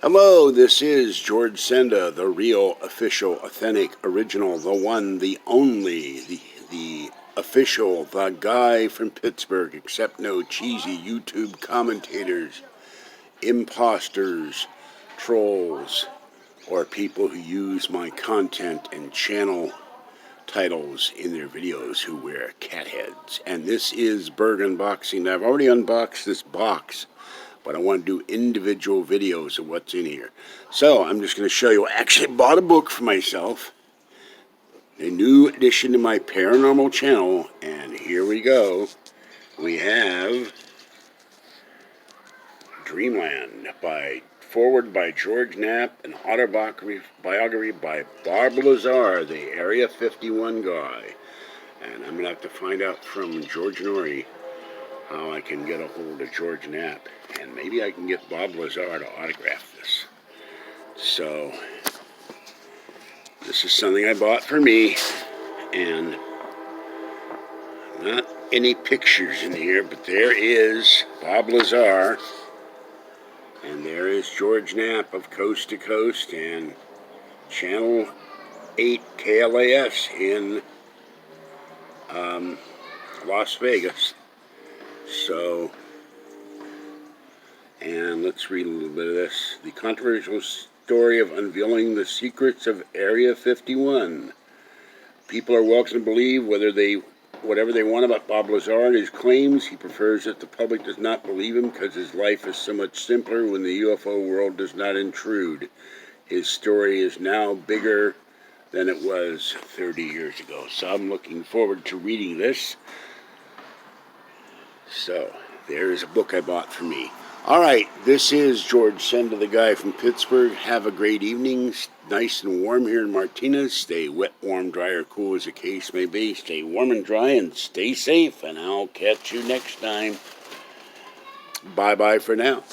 Hello, this is George Senda, the real, official, authentic, original, the one, the only, the official, the guy from Pittsburgh, except no cheesy YouTube commentators, imposters, trolls, or people who use my content and channel titles in their videos who wear cat heads. And this is Burgh Unboxing. I've already unboxed this box, but I want to do individual videos of what's in here. So I'm just going to show you. I actually bought a book for myself, a new addition to my paranormal channel, and here we go. We have Dreamland, forward by George Knapp, an autobiography by Bob Lazar, the Area 51 guy. And I'm going to have to find out from George Norrie how I can get a hold of George Knapp, and maybe I can get Bob Lazar to autograph this. So, this is something I bought for me, and not any pictures in here, but there is Bob Lazar, and there is George Knapp of Coast to Coast and Channel 8 KLAS in Las Vegas. So, and let's read a little bit of this. The controversial story of unveiling the secrets of Area 51. People are welcome to believe whatever they want about Bob Lazar and his claims. He prefers that the public does not believe him because his life is so much simpler when the UFO world does not intrude. His story is now bigger than it was 30 years ago. So I'm looking forward to reading this. So, there is a book I bought for me. Alright, this is George Senda, the guy from Pittsburgh. Have a great evening. Nice and warm here in Martinez. Stay wet, warm, dry, or cool as the case may be. Stay warm and dry and stay safe, and I'll catch you next time. Bye-bye for now.